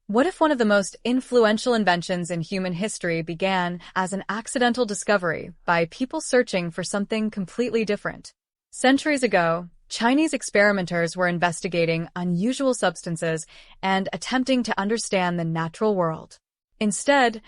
What if one of the most influential inventions in human history began as an accidental discovery by people searching for something completely different? Centuries ago, Chinese experimenters were investigating unusual substances and attempting to understand the natural world. Instead,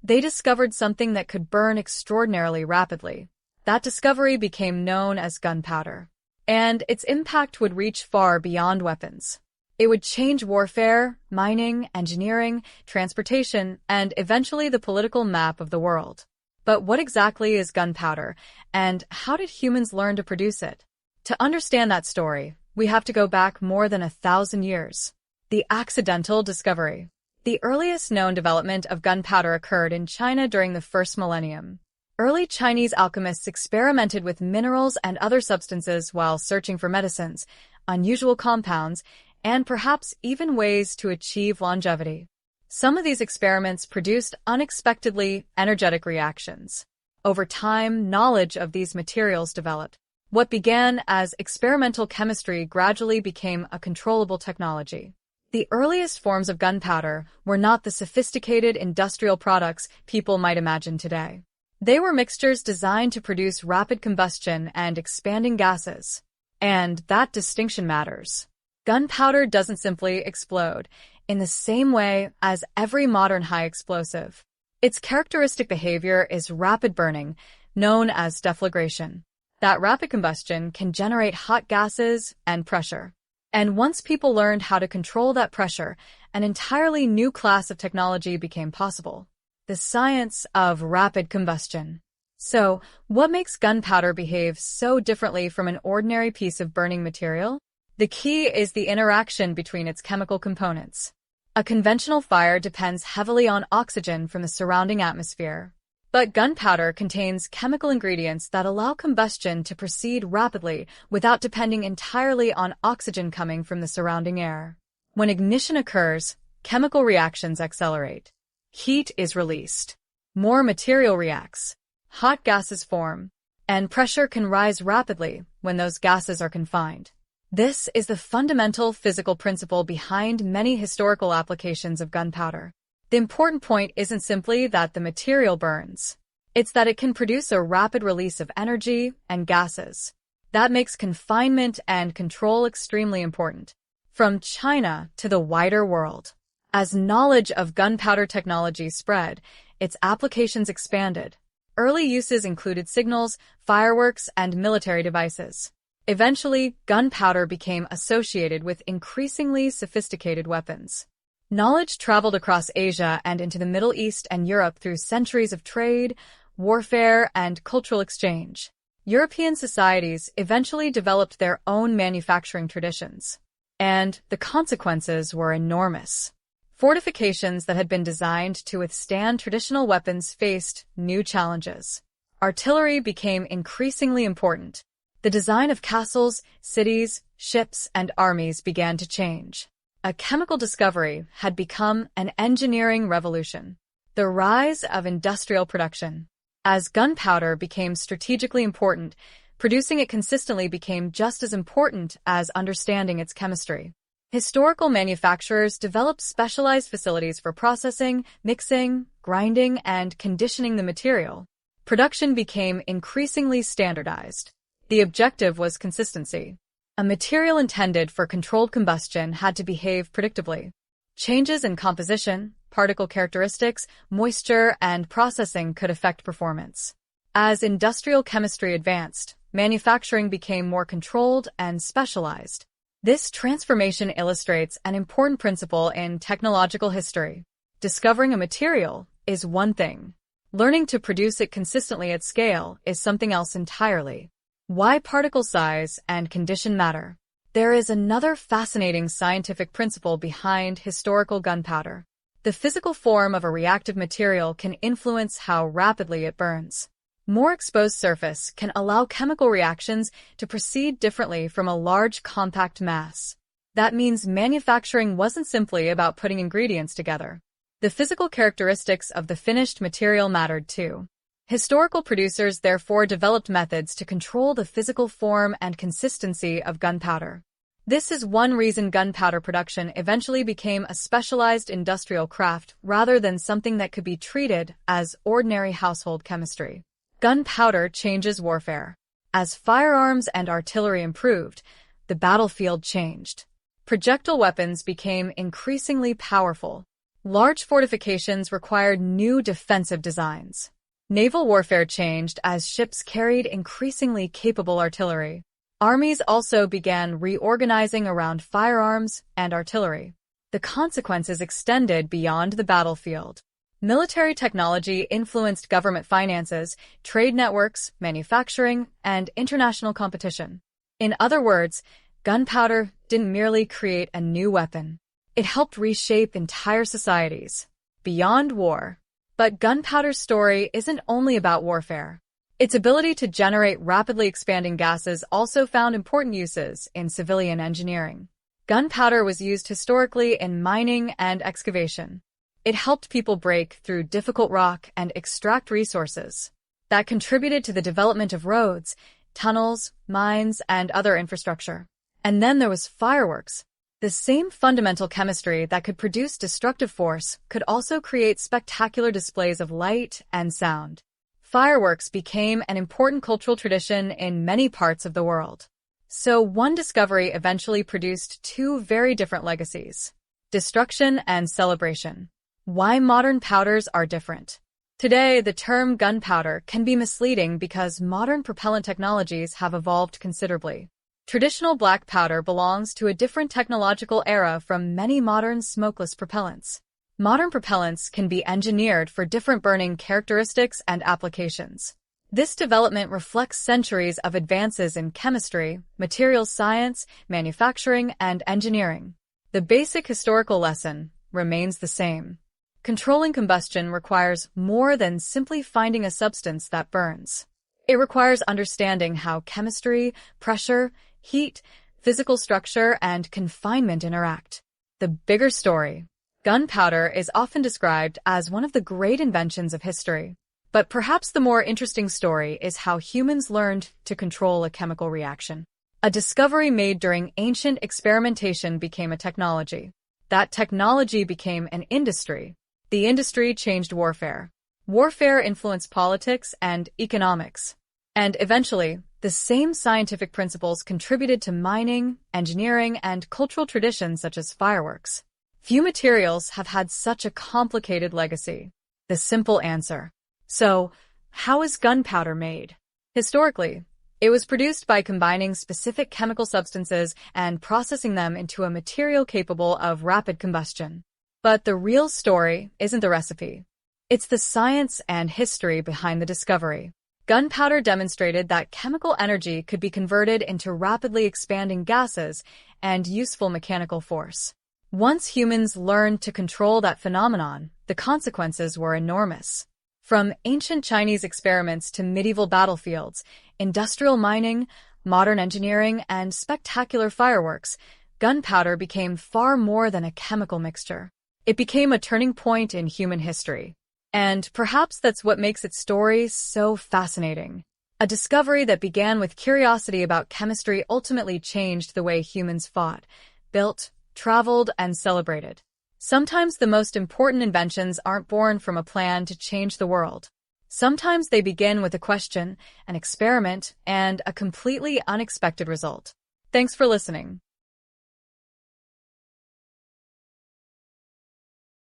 they discovered something that could burn extraordinarily rapidly. That discovery became known as gunpowder, and its impact would reach far beyond weapons. It would change warfare, mining, engineering, transportation, and eventually the political map of the world. But what exactly is gunpowder, and how did humans learn to produce it? To understand that story, we have to go back more than 1,000 years. The accidental discovery. The earliest known development of gunpowder occurred in China during the first millennium. Early Chinese alchemists experimented with minerals and other substances while searching for medicines, unusual compounds, and perhaps even ways to achieve longevity. Some of these experiments produced unexpectedly energetic reactions. Over time, knowledge of these materials developed. What began as experimental chemistry gradually became a controllable technology. The earliest forms of gunpowder were not the sophisticated industrial products people might imagine today. They were mixtures designed to produce rapid combustion and expanding gases. And that distinction matters. Gunpowder doesn't simply explode in the same way as every modern high explosive. Its characteristic behavior is rapid burning, known as deflagration. That rapid combustion can generate hot gases and pressure. And once people learned how to control that pressure, an entirely new class of technology became possible: the science of rapid combustion. So, what makes gunpowder behave so differently from an ordinary piece of burning material? The key is the interaction between its chemical components. A conventional fire depends heavily on oxygen from the surrounding atmosphere. But gunpowder contains chemical ingredients that allow combustion to proceed rapidly without depending entirely on oxygen coming from the surrounding air. When ignition occurs, chemical reactions accelerate. Heat is released. More material reacts. Hot gases form. And pressure can rise rapidly when those gases are confined. This is the fundamental physical principle behind many historical applications of gunpowder. The important point isn't simply that the material burns. It's that it can produce a rapid release of energy and gases. That makes confinement and control extremely important. From China to the wider world. As knowledge of gunpowder technology spread, its applications expanded. Early uses included signals, fireworks, and military devices. Eventually, gunpowder became associated with increasingly sophisticated weapons. Knowledge traveled across Asia and into the Middle East and Europe through centuries of trade, warfare, and cultural exchange. European societies eventually developed their own manufacturing traditions. And the consequences were enormous. Fortifications that had been designed to withstand traditional weapons faced new challenges. Artillery became increasingly important. The design of castles, cities, ships, and armies began to change. A chemical discovery had become an engineering revolution. The rise of industrial production. As gunpowder became strategically important, producing it consistently became just as important as understanding its chemistry. Historical manufacturers developed specialized facilities for processing, mixing, grinding, and conditioning the material. Production became increasingly standardized. The objective was consistency. A material intended for controlled combustion had to behave predictably. Changes in composition, particle characteristics, moisture, and processing could affect performance. As industrial chemistry advanced, manufacturing became more controlled and specialized. This transformation illustrates an important principle in technological history. Discovering a material is one thing. Learning to produce it consistently at scale is something else entirely. Why particle size and condition matter. There is another fascinating scientific principle behind historical gunpowder. The physical form of a reactive material can influence how rapidly it burns. More exposed surface can allow chemical reactions to proceed differently from a large compact mass. That means manufacturing wasn't simply about putting ingredients together. The physical characteristics of the finished material mattered too. Historical producers therefore developed methods to control the physical form and consistency of gunpowder. This is one reason gunpowder production eventually became a specialized industrial craft rather than something that could be treated as ordinary household chemistry. Gunpowder changes warfare. As firearms and artillery improved, the battlefield changed. Projectile weapons became increasingly powerful. Large fortifications required new defensive designs. Naval warfare changed as ships carried increasingly capable artillery. Armies also began reorganizing around firearms and artillery. The consequences extended beyond the battlefield. Military technology influenced government finances, trade networks, manufacturing, and international competition. In other words, gunpowder didn't merely create a new weapon. It helped reshape entire societies. Beyond war. But gunpowder's story isn't only about warfare. Its ability to generate rapidly expanding gases also found important uses in civilian engineering. Gunpowder was used historically in mining and excavation. It helped people break through difficult rock and extract resources. That contributed to the development of roads, tunnels, mines, and other infrastructure. And then there was fireworks. The same fundamental chemistry that could produce destructive force could also create spectacular displays of light and sound. Fireworks became an important cultural tradition in many parts of the world. So one discovery eventually produced two very different legacies: destruction and celebration. Why modern powders are different. Today, the term gunpowder can be misleading because modern propellant technologies have evolved considerably. Traditional black powder belongs to a different technological era from many modern smokeless propellants. Modern propellants can be engineered for different burning characteristics and applications. This development reflects centuries of advances in chemistry, materials science, manufacturing, and engineering. The basic historical lesson remains the same. Controlling combustion requires more than simply finding a substance that burns. It requires understanding how chemistry, pressure, heat, physical structure, and confinement interact. The bigger story. Gunpowder is often described as one of the great inventions of history. But perhaps the more interesting story is how humans learned to control a chemical reaction. A discovery made during ancient experimentation became a technology. That technology became an industry. The industry changed warfare. Warfare influenced politics and economics. And eventually, the same scientific principles contributed to mining, engineering, and cultural traditions such as fireworks. Few materials have had such a complicated legacy. The simple answer. So, how is gunpowder made? Historically, it was produced by combining specific chemical substances and processing them into a material capable of rapid combustion. But the real story isn't the recipe. It's the science and history behind the discovery. Gunpowder demonstrated that chemical energy could be converted into rapidly expanding gases and useful mechanical force. Once humans learned to control that phenomenon, the consequences were enormous. From ancient Chinese experiments to medieval battlefields, industrial mining, modern engineering, and spectacular fireworks, gunpowder became far more than a chemical mixture. It became a turning point in human history. And perhaps that's what makes its story so fascinating. A discovery that began with curiosity about chemistry ultimately changed the way humans fought, built, traveled, and celebrated. Sometimes the most important inventions aren't born from a plan to change the world. Sometimes they begin with a question, an experiment, and a completely unexpected result. Thanks for listening.